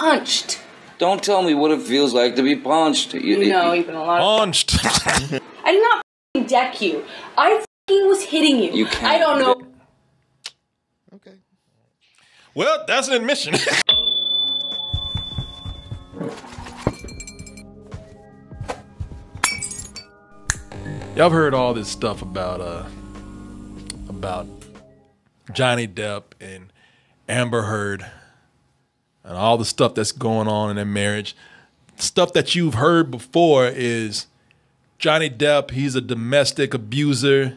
punched. Don't tell me what it feels like to be punched. You know, even a lot of punched. I did not deck you. I was hitting you. You can't. I don't know. Okay. Well, that's an admission. Y'all have heard all this stuff about Johnny Depp and Amber Heard and all the stuff that's going on in their marriage. Stuff that you've heard before is Johnny Depp, he's a domestic abuser.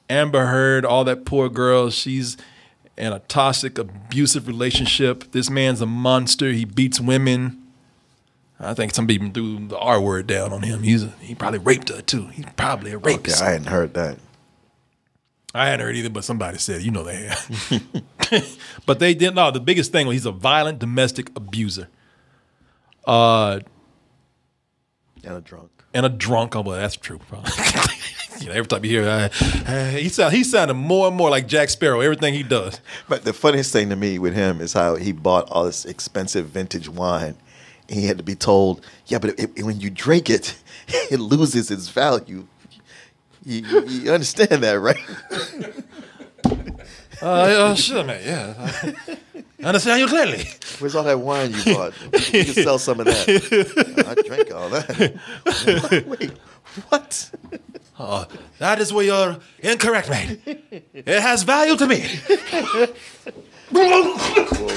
Amber Heard, all that poor girl, she's in a toxic, abusive relationship. This man's a monster. He beats women. I think some people threw the R word down on him. He probably raped her too. He's probably a rapist. Okay, I hadn't heard that. I hadn't heard either, but somebody said, you know they have. But they didn't know. The biggest thing was he's a violent domestic abuser. And a drunk. And a drunk. Oh, well, that's true. Probably. You know, every time you hear he sounded more and more like Jack Sparrow, everything he does. But the funniest thing to me with him is how he bought all this expensive vintage wine. And he had to be told, yeah, but when you drink it, it loses its value. You understand that, right? Sure, man, yeah. I understand you clearly. Where's all that wine you bought? You can sell some of that. I drank all that. Wait, what? That is where you're incorrect, man. It has value to me. Well,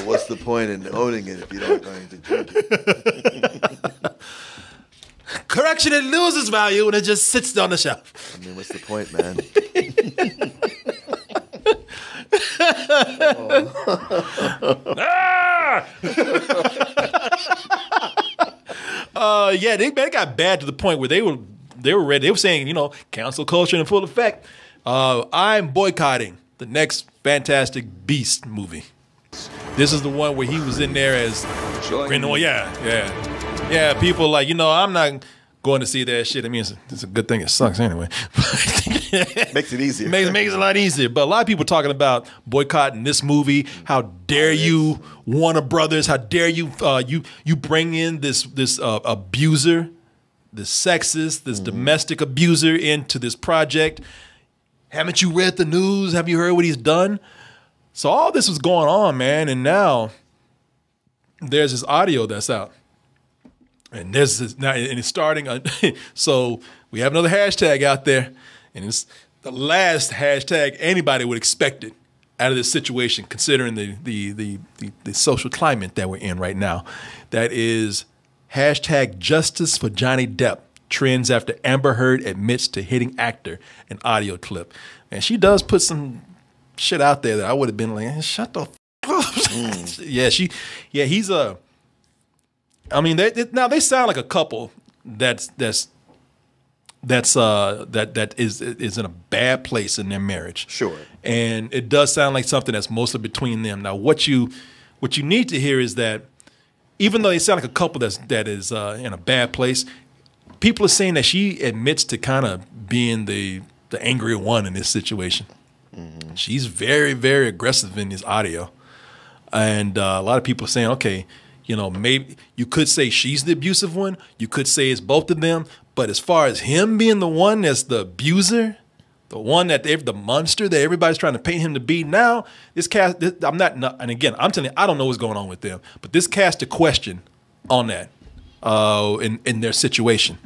what's the point in owning it if you're not going to drink it? Correction, it loses value when it just sits on the shelf. I mean, what's the point, man? Yeah, they got bad to the point where they were ready. They were saying, you know, cancel culture in full effect. I'm boycotting the next Fantastic Beast movie. This is the one where he was in there as Grenoble. Yeah. People like, you know, I'm not going to see that shit. I mean, it's a good thing it sucks anyway. Makes it easier. Makes it a lot easier. But a lot of people talking about boycotting this movie. How dare you, Warner Brothers? How dare you? You bring in this abuser, this sexist, this domestic abuser into this project. Haven't you read the news? Have you heard what he's done? So all this was going on, man, and now there's this audio that's out. And there's this now, and it's starting. So we have another hashtag out there, and it's the last hashtag anybody would expect it out of this situation, considering the social climate that we're in right now. That is hashtag Justice for Johnny Depp. Trends after Amber Heard admits to hitting actor in audio clip, and she does put some shit out there that I would have been like, shut the f up. He's a. I mean, now they sound like a couple that is in a bad place in their marriage. Sure. And it does sound like something that's mostly between them. Now, what you need to hear is that even though they sound like a couple that is in a bad place, people are saying that she admits to kind of being the angry one in this situation. Mm-hmm. She's very, very aggressive in this audio. And a lot of people are saying, okay, you know, maybe you could say she's the abusive one. You could say it's both of them. But as far as him being the one that's the abuser, the one that the monster that everybody's trying to paint him to be now, this cast, and again, I'm telling you, I don't know what's going on with them. But this cast a question on that in their situation.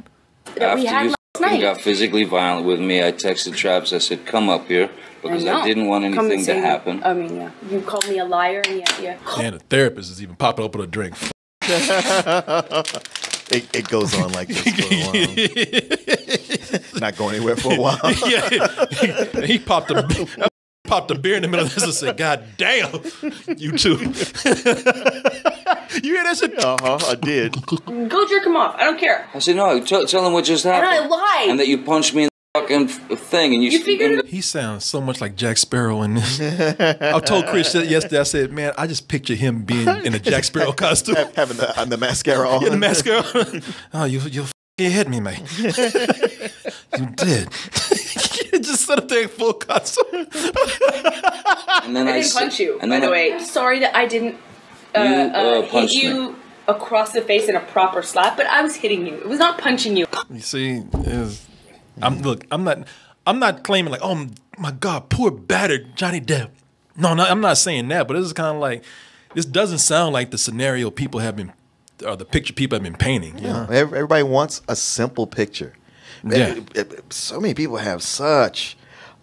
After you got physically violent with me, I texted Traps. I said, come up here, because I didn't want anything to happen. I mean, yeah. You called me a liar, and yeah. And the therapist is even popping up with a drink. It goes on like this for a while. Not going anywhere for a while. Yeah. He popped a beer in the middle of this and said, God damn, you two. You hear that shit? I did. Go jerk him off. I don't care. I said, no, tell him what just happened. And I lied. And that you punched me in the fucking thing. And you figured it. He sounds so much like Jack Sparrow in this. I told Chris yesterday, I said, man, I just picture him being in a Jack Sparrow costume. Having the mascara on. Yeah, the mascara on. Oh, you f***ing hit me, man. You did. Just set up there in full costume. And then I didn't punch you, by the way. Sorry that I didn't punch hit you. across the face and a proper slap, but I was hitting you. It was not punching you. You see, I'm not claiming like, oh my God, poor battered Johnny Depp. No, I'm not saying that, but this is kind of like, this doesn't sound like the scenario people have been, or the picture people have been painting. Yeah, everybody wants a simple picture. Yeah. So many people have such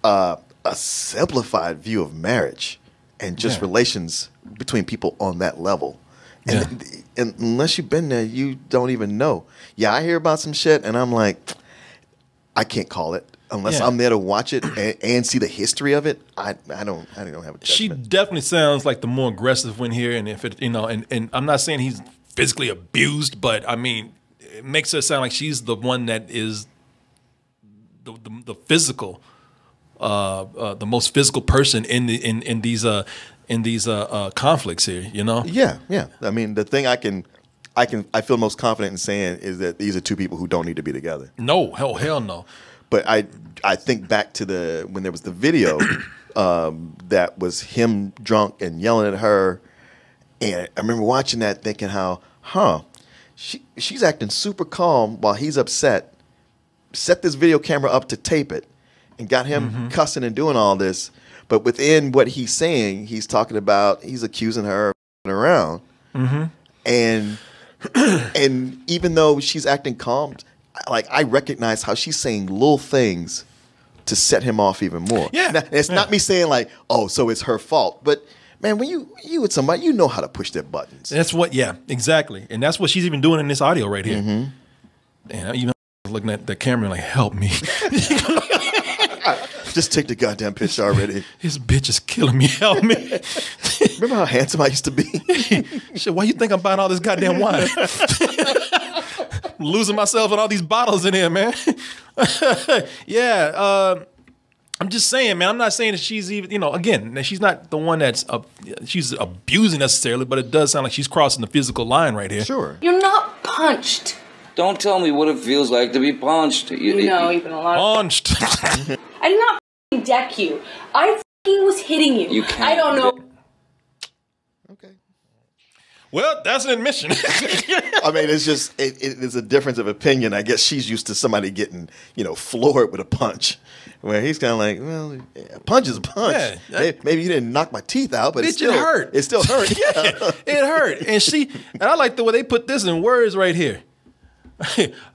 a simplified view of marriage and just relations between people on that level. And, and unless you've been there, you don't even know. Yeah, I hear about some shit, and I'm like, I can't call it unless I'm there to watch it and see the history of it. I don't have a judgment. She definitely sounds like the more aggressive one here, and if it, and I'm not saying he's physically abused, but I mean, it makes her sound like she's the one that is the physical, the most physical person in these conflicts here. Yeah. I mean, the thing I feel most confident in saying is that these are two people who don't need to be together. No, hell no. But I think back to when there was the video that was him drunk and yelling at her, and I remember watching that thinking how, she's acting super calm while he's upset. Set this video camera up to tape it, and got him cussing and doing all this. But within what he's saying, he's talking about, he's accusing her of around, and even though she's acting calm, like I recognize how she's saying little things to set him off even more. Yeah, now, it's not me saying like, oh, so it's her fault, but man, when you with somebody, you know how to push their buttons. That's what, exactly, and that's what she's even doing in this audio right here. And even looking at the camera like, help me. Just take the goddamn picture already. This bitch is killing me. Help me. Remember how handsome I used to be? Shit, why you think I'm buying all this goddamn wine? Losing myself in all these bottles in here, man. I'm just saying, man. I'm not saying that she's even, again, that she's not the one that's she's abusing necessarily, but it does sound like she's crossing the physical line right here. Sure. You're not punched. Don't tell me what it feels like to be punched. You've been a lot of punched. I did not deck you. I was hitting you. You can't. I don't know. Okay. Well, that's an admission. I mean, it's just it's a difference of opinion. I guess she's used to somebody getting floored with a punch, where he's kind of like, well, a punch is a punch. Yeah, maybe you didn't knock my teeth out, but it still hurt. It still hurt. Yeah, it hurt. And I like the way they put this in words right here.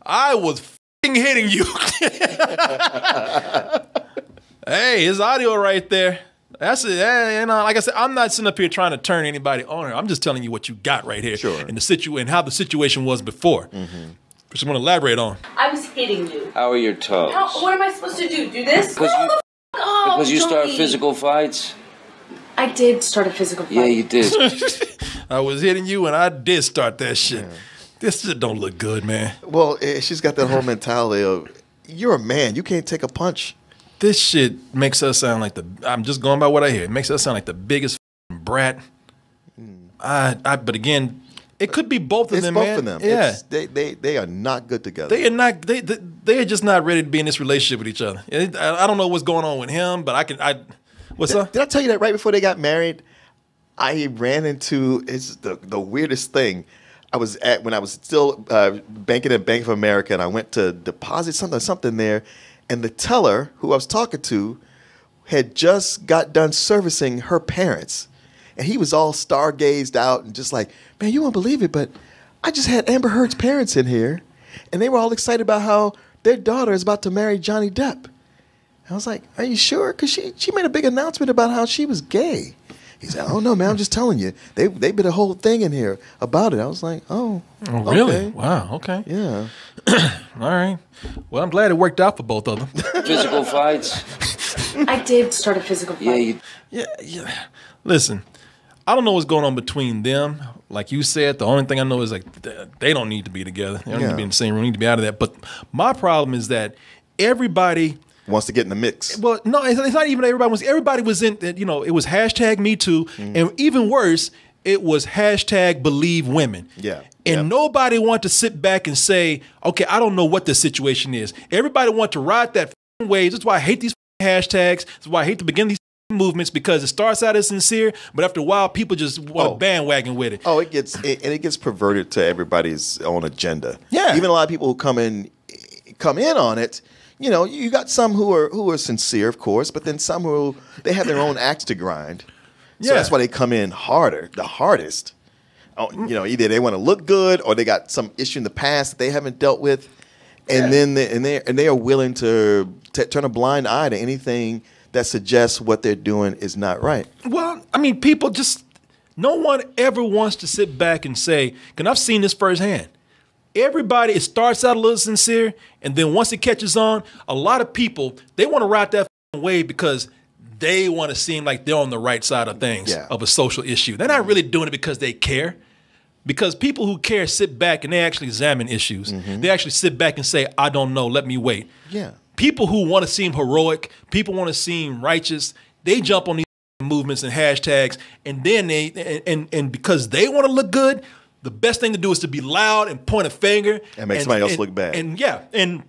I was f***ing hitting you. Hey, his audio right there. That's it. Like I said, I'm not sitting up here trying to turn anybody on her. I'm just telling you what you got right here. Sure. And how the situation was before. Which I'm going to elaborate on. I was hitting you. How are your toes? What am I supposed to do? Do this? Because you start physical fights? I did start a physical fight. Yeah, you did. I was hitting you and I did start that shit. Yeah. This shit don't look good, man. Well, she's got that whole mentality of, you're a man. You can't take a punch. This shit makes us sound like I'm just going by what I hear. It makes us sound like the biggest brat. But again, it could be both of them, man. It's both of them. Yeah. They are not good together. They are not, they are just not ready to be in this relationship with each other. I don't know what's going on with him, but what's up? Did I tell you that right before they got married? I ran into, it's the weirdest thing. When I was still banking at Bank of America, and I went to deposit something there, and the teller who I was talking to had just got done servicing her parents, and he was all stargazed out and just like, man, you won't believe it, but I just had Amber Heard's parents in here, and they were all excited about how their daughter is about to marry Johnny Depp. I was like, are you sure? Because she made a big announcement about how she was gay. He said, oh, no, man, I'm just telling you. They did a whole thing in here about it. I was like, oh, really? Okay. Wow, okay. Yeah. All right. Well, I'm glad it worked out for both of them. Physical fights? I did start a physical fight. Yeah. Listen, I don't know what's going on between them. Like you said, the only thing I know is like they don't need to be together. They don't need to be in the same room. They need to be out of that. But my problem is that everybody wants to get in the mix. Well, no, it's not even everybody. Everybody was in, it was #MeToo. And even worse, it was #BelieveWomen. Yeah. And nobody wanted to sit back and say, okay, I don't know what the situation is. Everybody wanted to ride that wave. That's why I hate these hashtags. That's why I hate to begin these movements because it starts out as sincere, but after a while, people just want to bandwagon with it. Oh, it gets perverted to everybody's own agenda. Yeah, even a lot of people who come in on it. You know, you got some who are sincere, of course, but then some who they have their own axe to grind. So that's why they come in harder, the hardest. Oh, you know, either they want to look good or they got some issue in the past that they haven't dealt with, and then they are willing to turn a blind eye to anything that suggests what they're doing is not right. Well, I mean, people just, no one ever wants to sit back and say, and I've seen this firsthand. Everybody, it starts out a little sincere, and then once it catches on, a lot of people, they want to ride that wave because they want to seem like they're on the right side of things, of a social issue. They're not really doing it because they care. Because people who care sit back and they actually examine issues. They actually sit back and say, I don't know, let me wait. Yeah. People who want to seem heroic, people want to seem righteous, they jump on these movements and hashtags, and then and because they want to look good, the best thing to do is to be loud and point a finger. And make somebody else look bad. And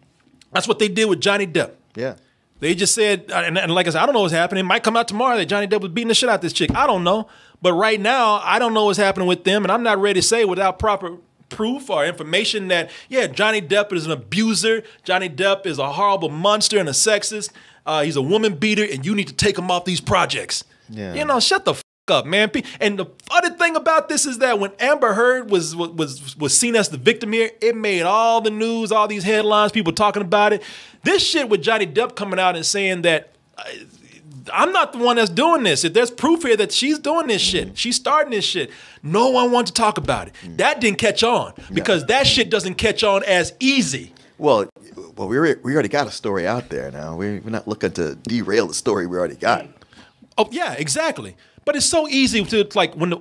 that's what they did with Johnny Depp. Yeah. They just said, and like I said, I don't know what's happening. It might come out tomorrow that Johnny Depp was beating the shit out of this chick. I don't know. But right now, I don't know what's happening with them, and I'm not ready to say without proper proof or information that, yeah, Johnny Depp is an abuser. Johnny Depp is a horrible monster and a sexist. He's a woman beater, and you need to take him off these projects. Yeah. You know, shut the up, man. And the other thing about this is that when Amber Heard was seen as the victim here, it made all the news, all these headlines, people talking about it. This shit with Johnny Depp coming out and saying that I'm not the one that's doing this. If there's proof here that she's doing this shit, she's starting this shit, no one wants to talk about it. That didn't catch on because that shit doesn't catch on as easy. Well, we already got a story out there now. We're not looking to derail the story we already got. Oh yeah, exactly. But it's so easy to, like, when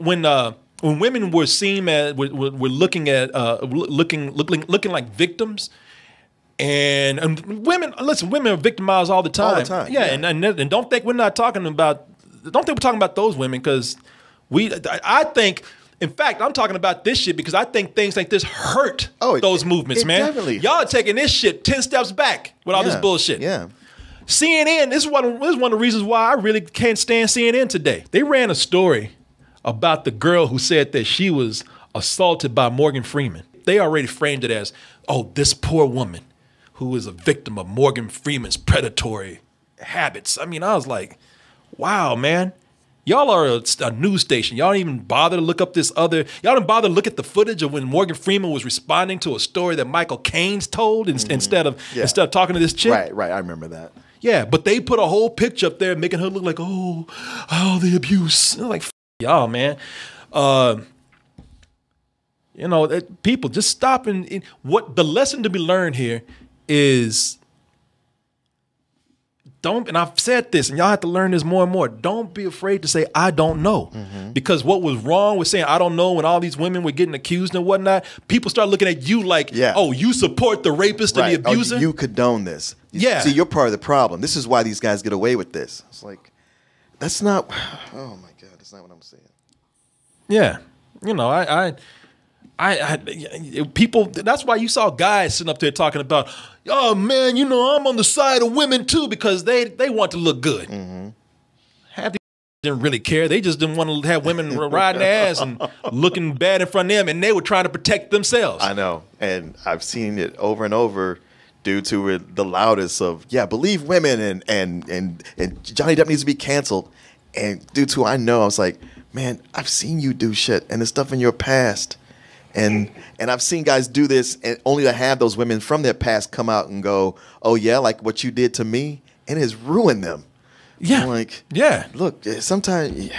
women were seen as were looking like victims, and women are victimized all the time. All the time. Yeah, and don't think we're talking about those women, because I think. In fact, I'm talking about this shit because I think things like this hurt those movements, man. Definitely. Y'all are taking this shit 10 steps back with all this bullshit. Yeah. CNN, this is one of the reasons why I really can't stand CNN today. They ran a story about the girl who said that she was assaulted by Morgan Freeman. They already framed it as, oh, this poor woman who is a victim of Morgan Freeman's predatory habits. I mean, I was like, wow, man. Y'all are a news station. Y'all don't even bother to look up y'all didn't bother to look at the footage of when Morgan Freeman was responding to a story that Michael Caine's told instead of talking to this chick. Right, I remember that. Yeah, but they put a whole picture up there making her look like, oh, the abuse. And I'm like, y'all, man. People just stop and what the lesson to be learned here is and I've said this, and y'all have to learn this more and more. Don't be afraid to say, I don't know. Because what was wrong with saying, I don't know, when all these women were getting accused and whatnot, people start looking at you like, oh, you support the rapist and the abuser? You condone this. Yeah. See, you're part of the problem. This is why these guys get away with this. It's like, that's not, oh my God, that's not what I'm saying. Yeah. You know, people, that's why you saw guys sitting up there talking about, oh man, you know, I'm on the side of women too, because they want to look good. Half these didn't really care. They just didn't want to have women riding their ass and looking bad in front of them, and they were trying to protect themselves. I know. And I've seen it over and over. Dudes who were the loudest of, believe women and Johnny Depp needs to be canceled. And dudes who I know, I was like, man, I've seen you do shit and the stuff in your past. And I've seen guys do this, and only to have those women from their past come out and go, oh yeah, like what you did to me, and it has ruined them. Yeah. I'm like, yeah. Look, sometimes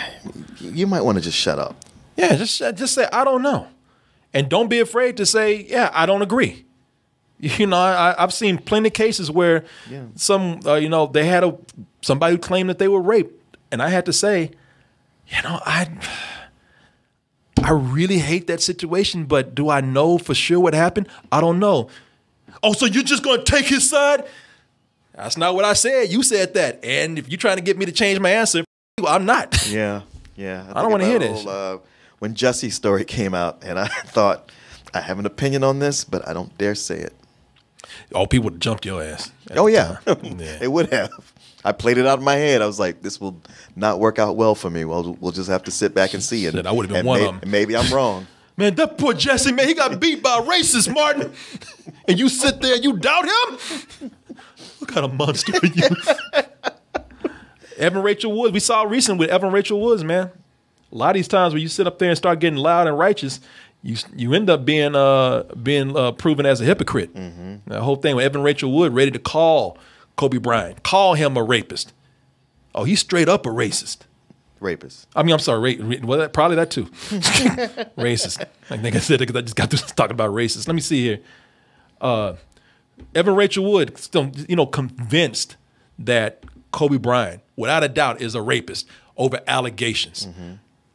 you might want to just shut up. Yeah, just say, I don't know. And don't be afraid to say, yeah, I don't agree. You know, I've seen plenty of cases where they had somebody who claimed that they were raped, and I had to say, you know, I really hate that situation, but do I know for sure what happened? I don't know. Oh, so you're just going to take his side? That's not what I said. You said that. And if you're trying to get me to change my answer, I'm not. Yeah. I don't want to hear this. When Jesse's story came out, and I thought, I have an opinion on this, but I don't dare say it. Oh, people would have jumped your ass. Oh, yeah. They would have. I played it out in my head. I was like, this will not work out well for me. Well, we'll just have to sit back and see. Shit, I would have been one of them. Maybe I'm wrong. Man, that poor Jesse, man, he got beat by a racist, Martin. And you sit there and you doubt him? What kind of monster are you? Evan Rachel Woods. We saw recently with Evan Rachel Woods, man. A lot of these times when you sit up there and start getting loud and righteous, you end up being proven as a hypocrite. The whole thing with Evan Rachel Wood ready to call Kobe Bryant, call him a rapist. Oh, he's straight up a racist. Rapist. I mean, I'm sorry. Well, probably that too. Racist. Like I said, because I just got through talking about racist. Let me see here. Evan Rachel Wood, still, convinced that Kobe Bryant, without a doubt, is a rapist over allegations.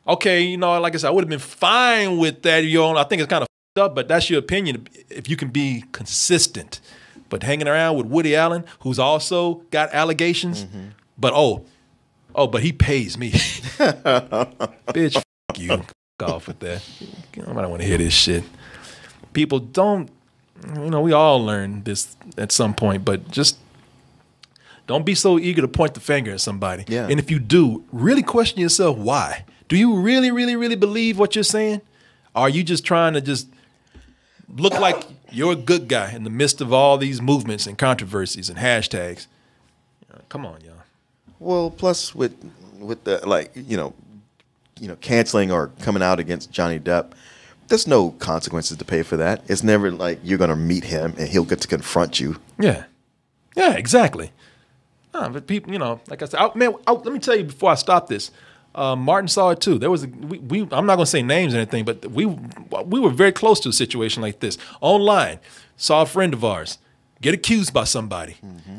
Okay, like I said, I would have been fine with that. I think it's kind of up, but that's your opinion if you can be consistent. But hanging around with Woody Allen, who's also got allegations, but but he pays me. Bitch, f you. F off with that. I don't want to hear this shit. People don't, we all learn this at some point, but just don't be so eager to point the finger at somebody. Yeah. And if you do, really question yourself why. Do you really, really, really believe what you're saying? Or are you just trying to just look like you're a good guy in the midst of all these movements and controversies and hashtags? Come on, y'all. Well, plus with the canceling or coming out against Johnny Depp, there's no consequences to pay for that. It's never like you're gonna meet him and he'll get to confront you. Yeah, exactly. But people, like I said, let me tell you before I stop this. Martin saw it too. There was I'm not gonna say names or anything, but we were very close to a situation like this online. Saw a friend of ours get accused by somebody.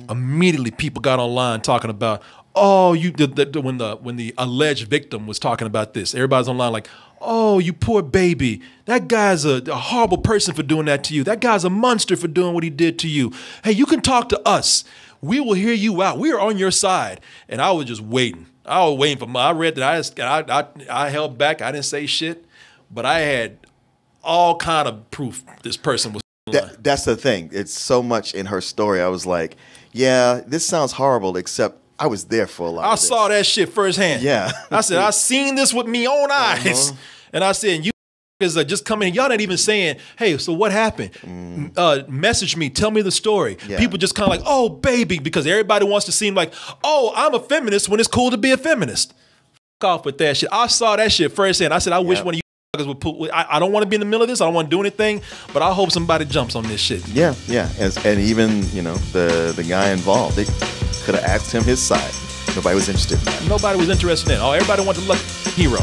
Immediately, people got online talking about, oh, when the alleged victim was talking about this, everybody's online like, oh, you poor baby. That guy's a horrible person for doing that to you. That guy's a monster for doing what he did to you. Hey, you can talk to us. We will hear you out. We are on your side. And I was just waiting. I was waiting for I read that I held back. I didn't say shit, but I had all kind of proof this person was. That's the thing. It's so much in her story. I was like, yeah, this sounds horrible, except I was there for a lot of this. I saw that shit firsthand. Yeah. I said, I seen this with me own eyes. And I said, you is just coming in. Y'all not even saying, hey, so what happened? Message me. Tell me the story. Yeah. People just kind of like, oh, baby, because everybody wants to seem like, oh, I'm a feminist when it's cool to be a feminist. Fuck off with that shit. I saw that shit firsthand. I said, I wish one of you would put, I don't want to be in the middle of this. I don't want to do anything, but I hope somebody jumps on this shit. Yeah. And even, the guy involved, they could have asked him his side. Nobody was interested in that. Nobody was interested in it. Oh, everybody wanted to look hero.